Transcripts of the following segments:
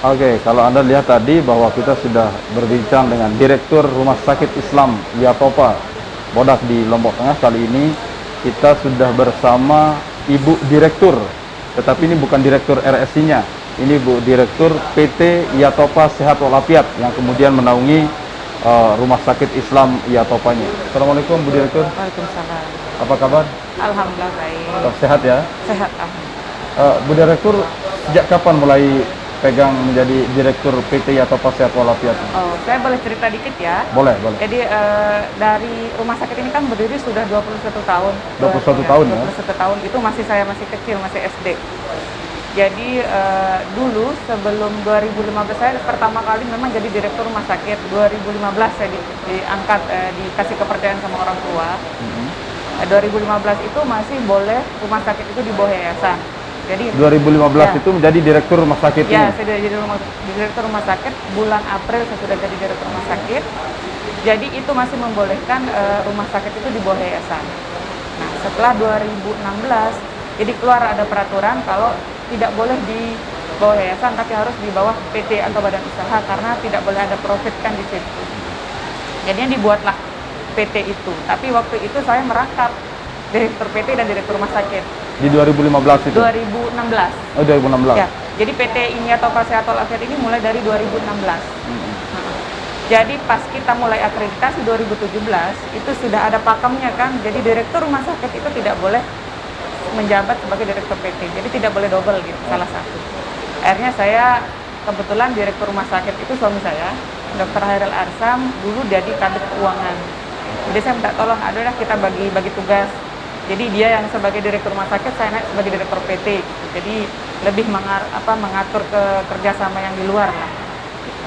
Oke, kalau Anda lihat tadi bahwa kita sudah berbincang dengan Direktur Rumah Sakit Islam Yatopa Bodak di Lombok Tengah. Kali ini kita sudah bersama Ibu Direktur, tetapi ini bukan Direktur RSI-nya. Ini Bu Direktur PT Yatopa Sehat Walafiat yang kemudian menaungi Rumah Sakit Islam Yatopanya. Assalamualaikum Bu Direktur. Waalaikumsalam. Apa kabar? Alhamdulillah baik. Tetap sehat ya? Sehat, alhamdulillah. Bu Direktur, sejak kapan mulai pegang menjadi Direktur PT Yatopa Sehat Walafiat? Oh, saya boleh cerita dikit ya? Boleh, boleh. Jadi dari rumah sakit ini kan berdiri sudah 21 tahun. 21 tahun ya? 21 tahun, itu saya masih kecil, masih SD. Jadi dulu sebelum 2015 saya pertama kali memang jadi direktur rumah sakit. 2015 saya diangkat, dikasih kepercayaan sama orang tua. 2015 itu masih boleh rumah sakit itu di bawah yayasan. Jadi 2015 ya, itu menjadi direktur rumah sakit ya, ini? saya sudah jadi direktur rumah sakit. Bulan April saya sudah jadi direktur rumah sakit. Jadi itu masih membolehkan rumah sakit itu di bawah yayasan. Nah, setelah 2016, jadi keluar ada peraturan kalau tidak boleh di bawah yayasan, tapi harus di bawah PT atau badan usaha karena tidak boleh ada profit kan di situ. Jadinya dibuatlah PT itu. Tapi waktu itu saya merangkap direktur PT dan direktur rumah sakit. Di 2015 itu? 2016. Oh, 2016. Ya, jadi PT ini atau Sehat Walafiat ini mulai dari 2016. Jadi pas kita mulai akreditasi 2017, itu sudah ada pakemnya kan. Jadi direktur rumah sakit itu tidak boleh menjabat sebagai direktur PT. Jadi tidak boleh double gitu, salah satu. Akhirnya saya kebetulan direktur rumah sakit itu suami saya, Dr. Hairil Arsam, dulu jadi kadep keuangan. Jadi saya minta tolong, adalah kita bagi tugas. Jadi dia yang sebagai direktur rumah sakit, saya naik sebagai direktur PT. Gitu. Jadi lebih mengatur ke kerjasama yang di luar lah.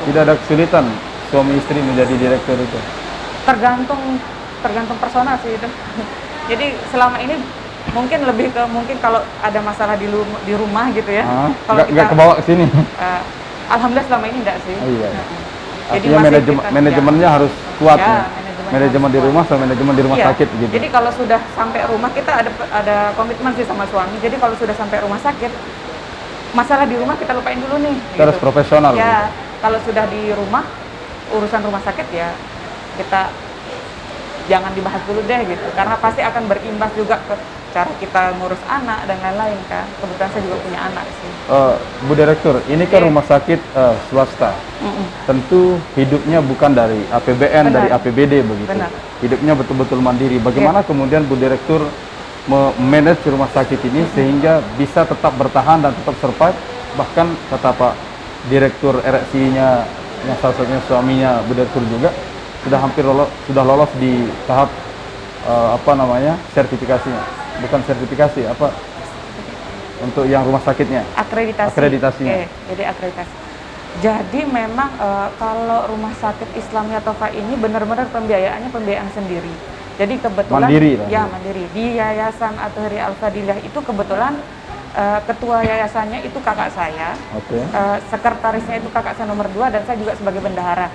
Tidak ada kesulitan suami istri menjadi direktur itu? Tergantung personal sih itu. Jadi selama ini mungkin lebih ke kalau ada masalah di rumah gitu ya. Kalau nggak kebawa ke sini? Alhamdulillah selama ini enggak sih. Iya. Jadi manajemennya harus kuat ya. Manajemen di kuat. rumah sama manajemen di rumah sakit gitu. Jadi kalau sudah sampai rumah, kita ada komitmen sih sama suami. Jadi kalau sudah sampai rumah sakit, masalah di rumah kita lupain dulu nih. Kita harus profesional. Ya, gitu. kalau sudah di rumah, urusan rumah sakit ya kita jangan dibahas dulu deh gitu. Karena pasti akan berimbas juga ke cara kita ngurus anak dan lain-lain kan. Kebetulan saya juga punya anak sih. Bu Direktur, ini kan rumah sakit swasta. Tentu hidupnya bukan dari APBN, dari APBD begitu. Benar. Hidupnya betul-betul mandiri. Bagaimana kemudian Bu Direktur memanage rumah sakit ini sehingga bisa tetap bertahan dan tetap survive? Bahkan kata Pak Direktur RSI-nya, yang salah satunya suaminya Bu Direktur juga, sudah lolos di tahap sertifikasinya. Bukan sertifikasi, untuk yang rumah sakitnya? Akreditasinya. Oke, jadi akreditasi. Jadi memang kalau rumah sakit Islam Yatopa ini benar-benar pembiayaannya pembiayaan sendiri. Jadi kebetulan mandiri. Mandiri. Di Yayasan Athari Al-Fadilah itu kebetulan ketua yayasannya itu kakak saya. Okay. Sekretarisnya itu kakak saya nomor 2 dan saya juga sebagai bendahara.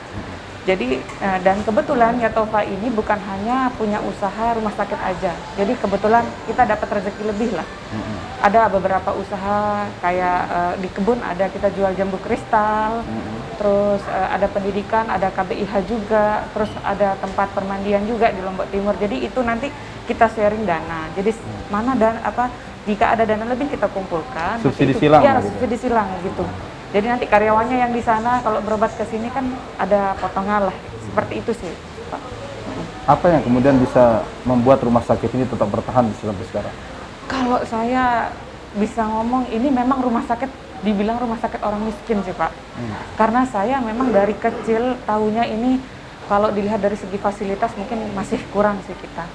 Jadi dan kebetulan Yatopa ini bukan hanya punya usaha rumah sakit aja. Jadi kebetulan kita dapat rezeki lebih lah. Ada beberapa usaha kayak di kebun ada kita jual jambu kristal. Terus ada pendidikan, ada KBIH juga. Terus ada tempat permandian juga di Lombok Timur. Jadi itu nanti kita sharing dana. Jadi mana jika ada dana lebih kita kumpulkan. Subsidi silang. Iya, subsidi silang gitu. Jadi nanti karyawannya yang di sana kalau berobat ke sini kan ada potongan lah. Seperti itu sih, Pak. Apa yang kemudian bisa membuat rumah sakit ini tetap bertahan sampai sekarang? Kalau saya bisa ngomong, ini memang rumah sakit, dibilang rumah sakit orang miskin sih Pak. Karena saya memang dari kecil tahunya ini, kalau dilihat dari segi fasilitas mungkin masih kurang sih kita.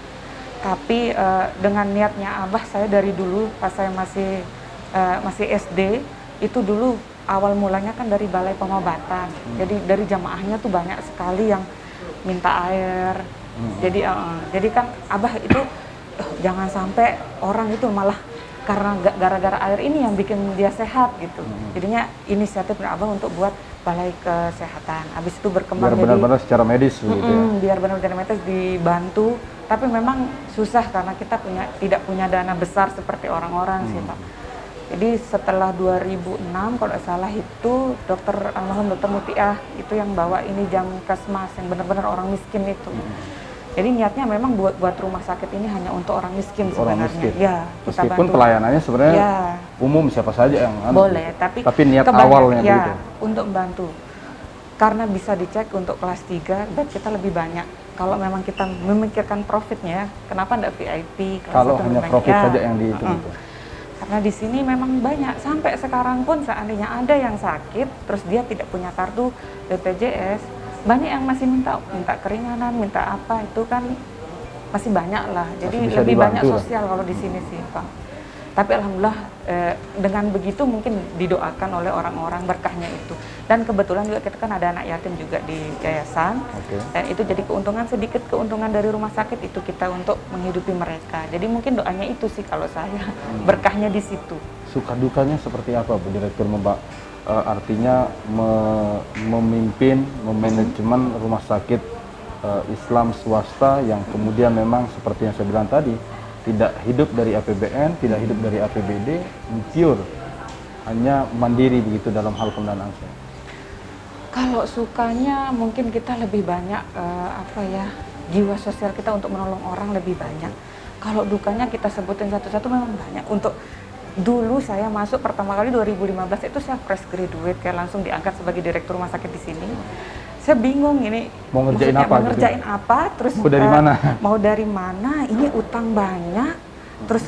Tapi dengan niatnya Abah, saya dari dulu pas saya masih SD, itu dulu awal mulanya kan dari balai pengobatan. Jadi dari jamaahnya tuh banyak sekali yang minta air. Jadi kan Abah itu jangan sampai orang itu malah karena gara-gara air ini yang bikin dia sehat gitu. Jadinya inisiatif Abah untuk buat balai kesehatan. Habis itu berkembang biar benar-benar secara medis begitu ya. Biar benar-benar medis dibantu. Tapi memang susah karena kita tidak punya dana besar seperti orang-orang sih Pak. Jadi setelah 2006 kalau nggak salah itu almarhum dokter Mutiah itu yang bawa ini Jamkesmas yang benar-benar orang miskin itu. Jadi niatnya memang buat rumah sakit ini hanya untuk orang miskin Orang sebenarnya. miskin. Ya, kita Meskipun bantu. pelayanannya sebenarnya Ya, umum siapa saja yang boleh, gitu. tapi Tapi niat kebanyakan- awalnya ya, begitu. untuk membantu. Karena bisa dicek untuk kelas 3 bed kita lebih banyak. Kalau memang kita memikirkan profitnya, kenapa enggak VIP? Kalau satu hanya lebih profit banyak? saja yang dihitung itu. Karena di sini memang banyak, sampai sekarang pun seandainya ada yang sakit, terus dia tidak punya kartu BPJS, banyak yang masih minta keringanan, minta apa, itu kan masih banyak lah. Jadi Masih bisa lebih banyak dibantu lah. sosial kalau di sini sih, Pak. Tapi alhamdulillah dengan begitu mungkin didoakan oleh orang-orang berkahnya itu. Dan kebetulan juga kita kan ada anak yatim juga di yayasan. Oke. Dan itu jadi sedikit keuntungan dari rumah sakit itu kita untuk menghidupi mereka. Jadi mungkin doanya itu sih kalau saya, berkahnya di situ. Suka dukanya seperti apa Bu Direktur Mbak? Artinya memimpin, memanajemen rumah sakit Islam swasta yang kemudian memang seperti yang saya bilang tadi, tidak hidup dari APBN, tidak hidup dari APBD, pure, hanya mandiri begitu dalam hal pendanaan saya. Kalau sukanya mungkin kita lebih banyak jiwa sosial kita untuk menolong orang lebih banyak. Kalau dukanya kita sebutin satu-satu memang banyak. Untuk dulu saya masuk pertama kali 2015 itu saya fresh graduate, kayak langsung diangkat sebagai direktur rumah sakit di sini. Saya bingung ini Mau ngerjain maksudnya apa mau gitu? ngerjain apa, terus Mau dari mana? Mau dari mana? Ini utang banyak, terus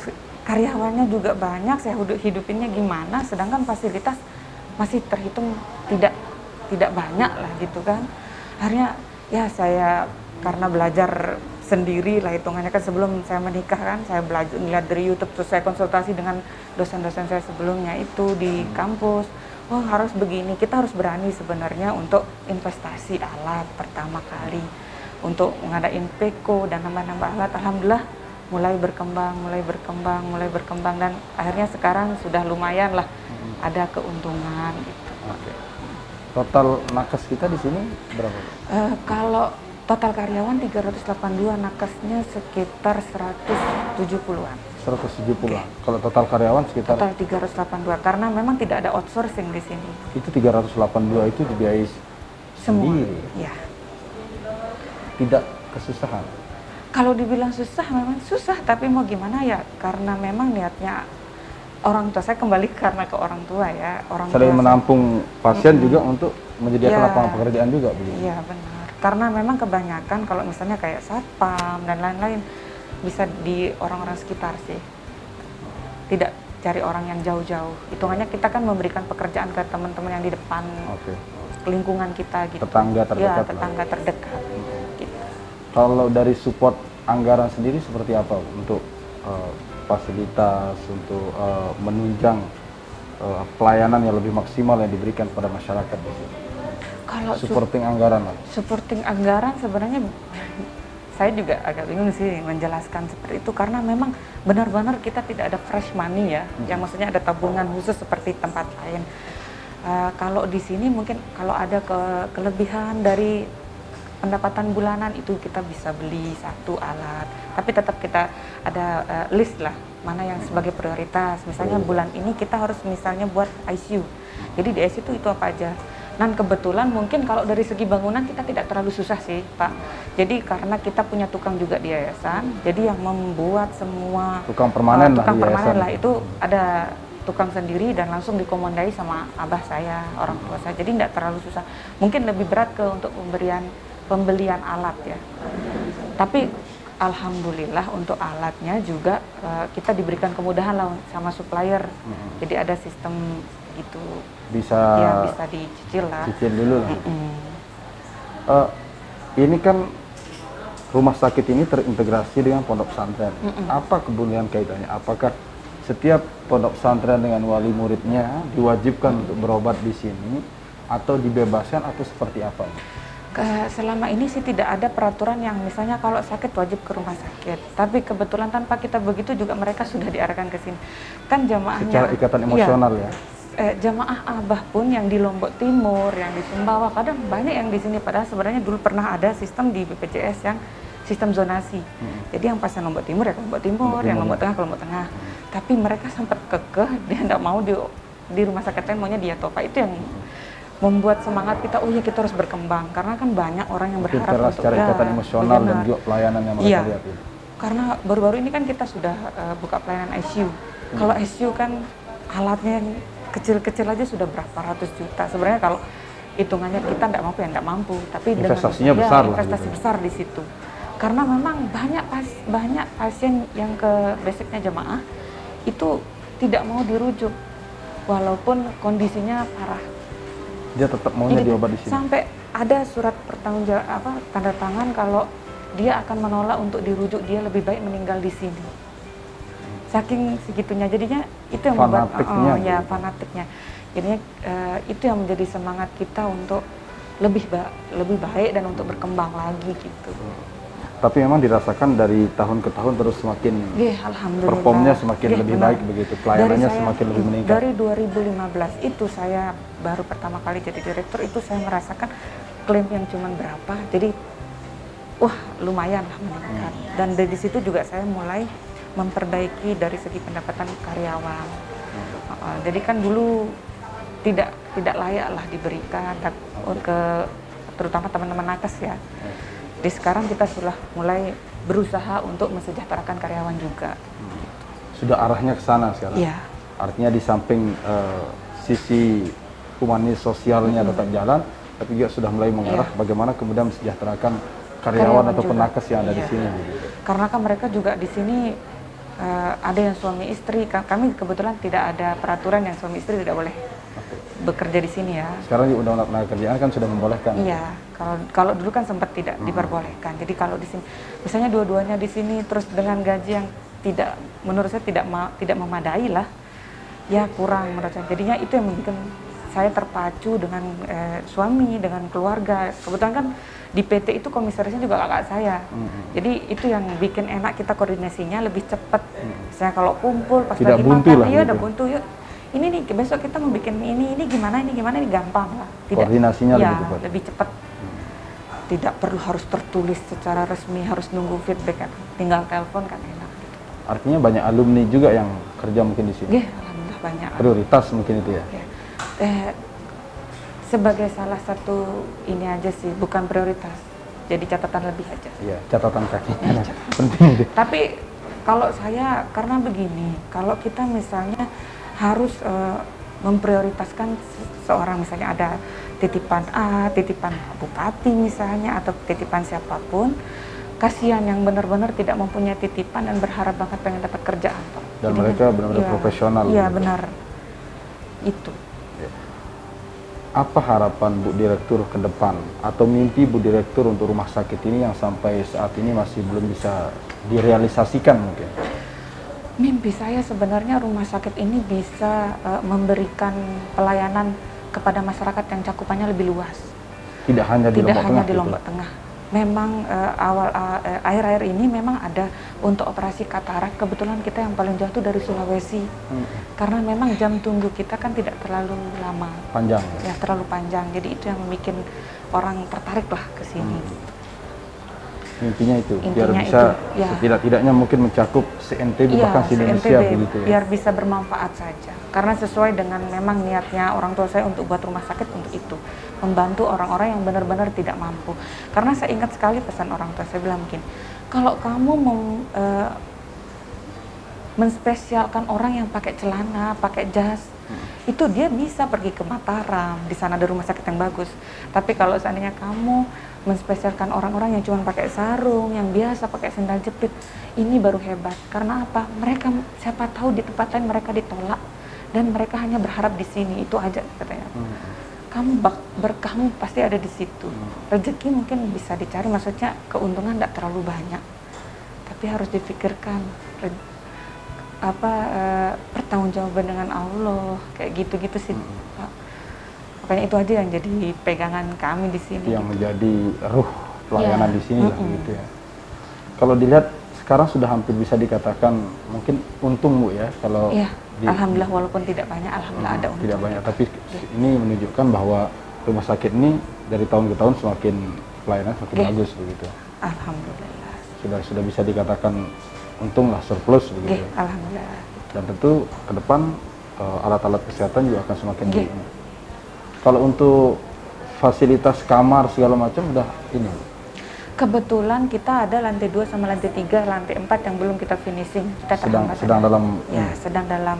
karyawannya juga banyak, saya hidupinnya gimana? Sedangkan fasilitas masih terhitung tidak banyak lah gitu kan. Akhirnya ya saya karena belajar sendiri lah hitungannya kan, sebelum saya menikah kan saya belajar ngeliat dari YouTube, terus saya konsultasi dengan dosen-dosen saya sebelumnya itu di kampus. Oh harus begini, kita harus berani sebenarnya untuk investasi alat pertama kali, untuk ngadain PEKO dan nambah-nambah alat. Alhamdulillah mulai berkembang dan akhirnya sekarang sudah lumayan lah ada keuntungan gitu. Oke. Total nakes kita di sini berapa? Kalau total karyawan 382, nakesnya sekitar 170-an. 170 an. Kalau total karyawan sekitar Total 382 karena memang tidak ada outsourcing di sini. itu 382 itu dibiayai Semua. sendiri. Ya. Tidak kesusahan. Kalau dibilang susah memang susah, tapi mau gimana ya? Karena memang niatnya orang tua saya kembali karena ke orang tua ya. Selain tua menampung pasien juga untuk menyediakan Ya. lapangan pekerjaan juga begitu. Iya benar. Karena memang kebanyakan kalau misalnya kayak satpam dan lain-lain bisa di orang-orang sekitar sih. Tidak cari orang yang jauh-jauh. Hitungannya kita kan memberikan pekerjaan ke teman-teman yang di depan Oke. lingkungan kita gitu. Tetangga terdekat Ya, lah. tetangga terdekat. Gitu. Kalau dari support anggaran sendiri seperti apa untuk fasilitas, untuk menunjang pelayanan yang lebih maksimal yang diberikan kepada masyarakat di sini? Kalau Supporting anggaran lah. supporting anggaran sebenarnya saya juga agak bingung sih menjelaskan seperti itu karena memang benar-benar kita tidak ada fresh money ya, yang maksudnya ada tabungan khusus seperti tempat lain. Kalau di sini mungkin kalau ada kelebihan dari pendapatan bulanan itu kita bisa beli satu alat, tapi tetap kita ada list lah mana yang sebagai prioritas. Misalnya bulan ini kita harus misalnya buat ICU, jadi di ICU itu apa aja. Dan kebetulan mungkin kalau dari segi bangunan kita tidak terlalu susah sih Pak. Jadi karena kita punya tukang juga di yayasan, jadi yang membuat semua Tukang permanen lah tukang di permanen yayasan. lah itu ada tukang sendiri dan langsung dikomandai sama abah saya, orang tua saya. Jadi tidak terlalu susah. Mungkin lebih berat untuk pembelian alat ya. Tapi alhamdulillah untuk alatnya juga kita diberikan kemudahan lah sama supplier. Jadi ada sistem gitu. Bisa Dicicil lah. cicil dulu lah. Ini kan rumah sakit ini terintegrasi dengan pondok pesantren. Apa kemudian kaitannya? Apakah setiap pondok pesantren dengan wali muridnya diwajibkan untuk berobat di sini atau dibebaskan atau seperti apa? Selama ini sih tidak ada peraturan yang misalnya kalau sakit wajib ke rumah sakit. Tapi kebetulan tanpa kita begitu juga mereka sudah diarahkan ke sini. Kan jamaahnya Secara ikatan emosional ya. Jamaah abah pun yang di Lombok Timur, yang di Sumbawa, kadang banyak yang di sini. Padahal sebenarnya dulu pernah ada sistem di BPJS yang sistem zonasi. Jadi yang pasien Lombok Timur ya ke Lombok Timur, yang Lombok Tengah ke Lombok Tengah. tapi mereka sempat kekeh dia tidak mau di rumah sakit lain, maunya di Yatopa. Itu yang membuat semangat kita, oh ya kita harus berkembang, karena kan banyak orang yang Mungkin berharap karena untuk secara ikatan emosional dan benar. juga pelayanan yang mereka Iya. lihat itu. Karena baru-baru ini kan kita sudah buka pelayanan ICU. Kalau ICU kan alatnya yang kecil-kecil aja sudah berapa ratus juta. Sebenarnya kalau hitungannya kita nggak mampu ya nggak mampu, tapi investasinya dengan besar lah investasi gitu. besar di situ. Karena memang banyak pasien yang ke basicnya jemaah itu tidak mau dirujuk walaupun kondisinya parah. Dia tetap maunya Ini diobat di sini. sampai ada surat tanda tangan kalau dia akan menolak untuk dirujuk, dia lebih baik meninggal di sini. Saking segitunya, jadinya itu yang membuat Fanatiknya ya gitu. fanatiknya. Jadinya itu yang menjadi semangat kita untuk lebih baik dan untuk berkembang lagi gitu. Tapi memang dirasakan dari tahun ke tahun terus semakin Alhamdulillah. performnya semakin lebih benar. baik begitu, pelayanannya Saya, semakin lebih meningkat. Dari 2015 itu saya baru pertama kali jadi direktur, itu saya merasakan klaim yang cuman berapa, jadi wah lumayan lah meningkat. Dan dari situ juga saya mulai memperbaiki dari segi pendapatan karyawan. Jadi kan dulu tidak layak lah diberikan ke terutama teman-teman nakes ya. Di sekarang kita sudah mulai berusaha untuk mensejahterakan karyawan juga. Sudah arahnya ke sana sekarang. Iya. Artinya di samping sisi humanis sosialnya tetap jalan, tapi juga sudah mulai mengarah bagaimana kemudian mensejahterakan karyawan atau juga. penakes yang ada di Iya. sini. Karena kan mereka juga di sini ada yang suami istri. Kami kebetulan tidak ada peraturan yang suami istri tidak boleh bekerja di sini ya. Sekarang di Undang-Undang Tenagakerjaan kan sudah membolehkan. Iya, kalau dulu kan sempat tidak diperbolehkan. Jadi kalau di sini, misalnya dua-duanya di sini terus dengan gaji yang tidak, menurut saya tidak memadai lah, ya kurang menurut saya. Jadinya itu yang membuat saya terpacu dengan suami, dengan keluarga. Kebetulan kan di PT itu komisarisnya juga kakak saya. Jadi itu yang bikin enak kita koordinasinya lebih cepat. Misalnya kalau kumpul pas Tidak lagi buntu makan, lah iya gitu. udah buntu yuk. Ini nih besok kita mau bikin ini gimana ini gampang lah. Koordinasinya ya, lebih cepat. lebih cepat. Tidak perlu harus tertulis secara resmi, harus nunggu feedback kan. Tinggal telepon kan enak gitu. Artinya banyak alumni juga yang kerja mungkin di sini. Alhamdulillah banyak. Prioritas mungkin itu ya. Ya. Sebagai salah satu ini aja sih, bukan prioritas. Jadi catatan lebih aja. Iya, catatan kakinya. Penting itu. Tapi kalau saya karena begini, kalau kita misalnya harus memprioritaskan seorang, misalnya ada titipan A, titipan bupati misalnya, atau titipan siapapun, kasihan yang benar-benar tidak mempunyai titipan dan berharap banget pengen dapat kerjaan. Dan mereka benar-benar profesional. Iya gitu. benar, itu. Apa harapan Bu Direktur ke depan atau mimpi Bu Direktur untuk rumah sakit ini yang sampai saat ini masih belum bisa direalisasikan mungkin? Mimpi saya sebenarnya rumah sakit ini bisa memberikan pelayanan kepada masyarakat yang cakupannya lebih luas. Tidak hanya di Tidak Lombok hanya Tengah. di Lombok Tengah. Memang akhir-akhir ini memang ada untuk operasi katarak. Kebetulan kita yang paling jauh itu dari Sulawesi. Karena memang jam tunggu kita kan tidak terlalu lama. Panjang. Ya terlalu panjang. Jadi itu yang membuat orang tertarik lah ke sini. Intinya itu, biar Intinya bisa itu, ya. setidak-tidaknya mungkin mencakup se-NTB bahkan se-Indonesia se-NTB, begitu ya. biar bisa bermanfaat saja. Karena sesuai dengan memang niatnya orang tua saya untuk buat rumah sakit untuk itu, membantu orang-orang yang benar-benar tidak mampu. Karena saya ingat sekali pesan orang tua saya bilang begini, kalau kamu menspesialkan orang yang pakai celana, pakai jas, itu dia bisa pergi ke Mataram, di sana ada rumah sakit yang bagus. Tapi kalau seandainya kamu menspesialkan orang-orang yang cuma pakai sarung, yang biasa pakai sendal jepit, ini baru hebat. Karena apa? Mereka siapa tahu di tempat lain mereka ditolak dan mereka hanya berharap di sini, itu aja katanya. Berkahmu pasti ada di situ. Rezeki mungkin bisa dicari, maksudnya keuntungan tidak terlalu banyak, tapi harus dipikirkan pertanggungjawaban dengan Allah, kayak gitu-gitu sih, Pak. Makanya itu aja yang jadi pegangan kami di sini. Yang menjadi ruh pelayanan di sini lah gitu ya. Kalau dilihat sekarang sudah hampir bisa dikatakan mungkin untung Bu ya kalau alhamdulillah walaupun tidak banyak, alhamdulillah ada untung. Tidak banyak, tapi ini menunjukkan bahwa rumah sakit ini dari tahun ke tahun semakin pelayanan semakin bagus begitu. Alhamdulillah. Sudah bisa dikatakan untung lah, surplus begitu. Alhamdulillah. Gitu. Dan tentu ke depan alat-alat kesehatan juga akan semakin Nggih. tinggi. Kalau untuk fasilitas kamar segala macam udah ini. Kebetulan kita ada lantai 2 sama lantai 3, lantai 4 yang belum kita finishing. Kita terhambat sedang ada. dalam Ya, sedang dalam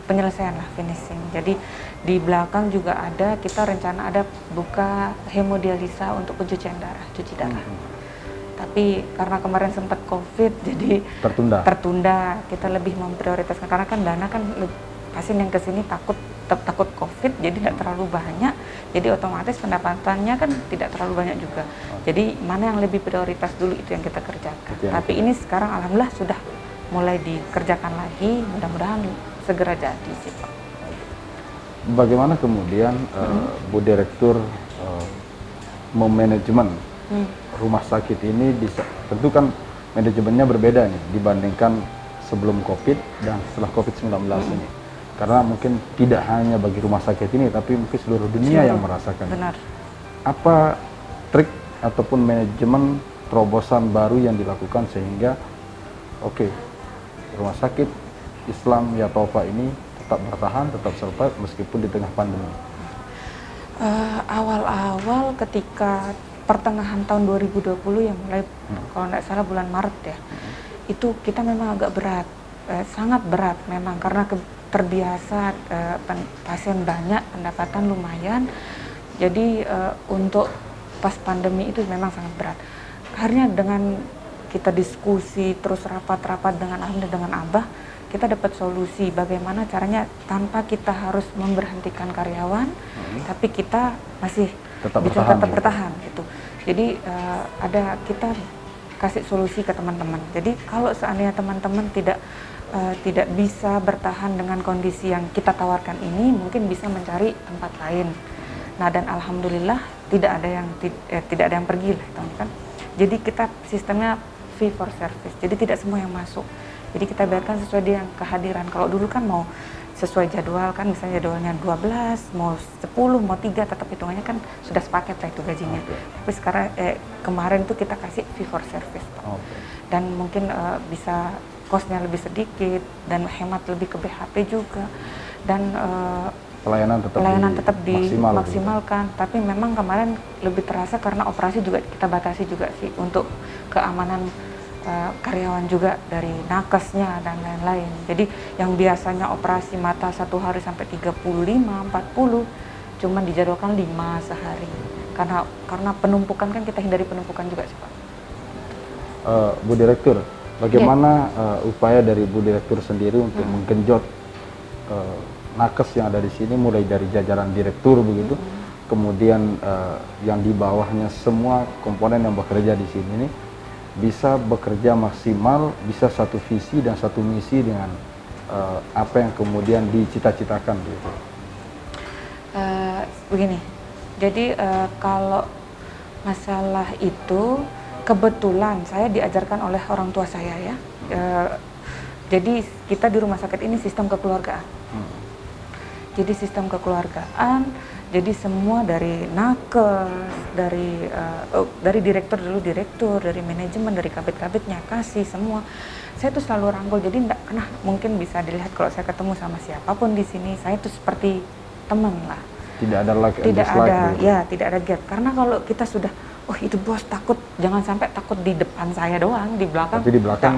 penyelesaian lah, finishing. Jadi di belakang juga ada, kita rencana ada buka hemodialisa untuk pencucian darah, cuci darah. Tapi karena kemarin sempat COVID, jadi tertunda. Kita lebih memprioritaskan karena kan dana kan pasien yang kesini takut COVID, jadi tidak terlalu banyak. Jadi otomatis pendapatannya kan tidak terlalu banyak juga. Jadi mana yang lebih prioritas dulu itu yang kita kerjakan. Tapi ini sekarang alhamdulillah sudah mulai dikerjakan lagi, mudah-mudahan segera jadi sih Pak. Bagaimana kemudian Bu Direktur memanajemen rumah sakit ini? Tentu kan manajemennya berbeda nih dibandingkan sebelum COVID dan setelah COVID-19 ini. Karena mungkin tidak hanya bagi rumah sakit ini, tapi mungkin seluruh dunia yang merasakan. Benar. Apa trik ataupun manajemen terobosan baru yang dilakukan sehingga rumah sakit Islam Yatofa ini tetap bertahan, tetap survive meskipun di tengah pandemi? Awal-awal ketika pertengahan tahun 2020 yang mulai kalau tidak salah bulan Maret ya, itu kita memang agak berat, sangat berat memang karena terbiasa pasien banyak, pendapatan lumayan. Jadi untuk pas pandemi itu memang sangat berat. Akhirnya dengan kita diskusi terus rapat-rapat dengan alhamdulillah dengan Abah, kita dapat solusi bagaimana caranya tanpa kita harus memberhentikan karyawan, tapi kita masih bisa tetap bertahan gitu. Jadi kita kasih solusi ke teman-teman. Jadi kalau seandainya teman-teman tidak bisa bertahan dengan kondisi yang kita tawarkan ini, mungkin bisa mencari tempat lain. Nah, dan alhamdulillah tidak ada yang pergi lah, kan. Jadi kita sistemnya fee for service. Jadi tidak semua yang masuk. Jadi kita biarkan sesuai dengan kehadiran. Kalau dulu kan mau sesuai jadwal kan, misalnya jadwalnya 12, mau 10, mau 3, tetap hitungannya kan sudah sepaket lah itu gajinya. Tapi sekarang kemarin tuh kita kasih fee for service. Dan mungkin bisa kosnya lebih sedikit dan hemat lebih ke BHP juga. Dan pelayanan tetap dimaksimalkan. Tapi memang kemarin lebih terasa karena operasi juga kita batasi juga sih untuk keamanan karyawan juga dari nakesnya dan lain-lain. Jadi yang biasanya operasi mata 1 hari sampai 35, 40, cuman dijadwalkan 5 sehari. Karena penumpukan kan kita hindari penumpukan juga sih Pak. Bu Direktur, bagaimana upaya dari Bu Direktur sendiri untuk menggenjot nakes yang ada di sini, mulai dari jajaran direktur begitu, kemudian yang di bawahnya semua komponen yang bekerja di sini nih, bisa bekerja maksimal, bisa satu visi dan satu misi dengan apa yang kemudian dicita-citakan gitu. Begini, jadi kalau masalah itu kebetulan saya diajarkan oleh orang tua saya ya. Jadi kita di rumah sakit ini sistem kekeluargaan. Jadi sistem kekeluargaan. Jadi semua dari nakes, dari direktur dulu, dari manajemen, dari kabit-kabitnya, kasih semua. Saya tuh selalu rangkul, jadi enggak pernah mungkin bisa dilihat kalau saya ketemu sama siapapun di sini, saya tuh seperti teman lah. Tidak ada tidak ada gap. Karena kalau kita sudah, itu bos takut, jangan sampai takut di depan saya doang, di belakang. Tapi di belakang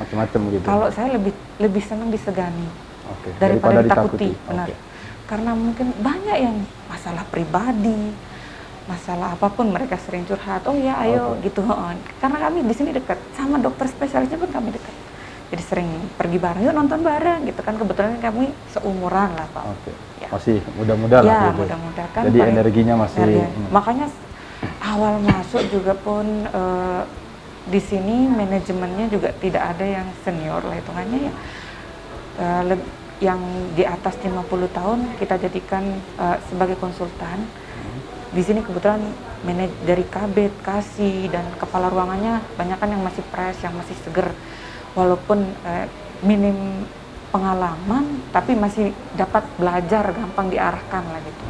macam-macam gitu. Kalau saya lebih senang disegani daripada ditakuti. Benar. Karena mungkin banyak yang masalah pribadi, masalah apapun mereka sering curhat. Ayo gitu. Karena kami di sini dekat sama dokter spesialisnya pun kami dekat. Jadi sering pergi bareng, yuk nonton bareng gitu kan. Kebetulan kami seumuran lah Pak. Ya. Masih muda-muda lah. Ya, gitu. muda-muda kan. Jadi energinya masih. Makanya awal masuk juga pun di sini manajemennya juga tidak ada yang senior lah hitungannya ya. Yang di atas 50 tahun kita jadikan sebagai konsultan. Di sini kebetulan dari kabit, kasih, dan kepala ruangannya banyak kan yang masih fresh, yang masih seger. Walaupun minim pengalaman, tapi masih dapat belajar, gampang diarahkan lah gitu.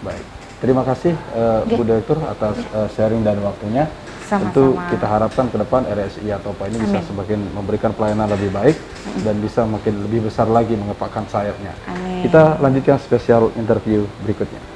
Baik, terima kasih Bu Direktur atas sharing dan waktunya. Tentu Sama-sama. kita harapkan ke depan RSI Yatopa ini bisa Amin. semakin memberikan pelayanan lebih baik dan bisa makin lebih besar lagi mengepakkan sayapnya. Amin. Kita lanjutkan spesial interview berikutnya.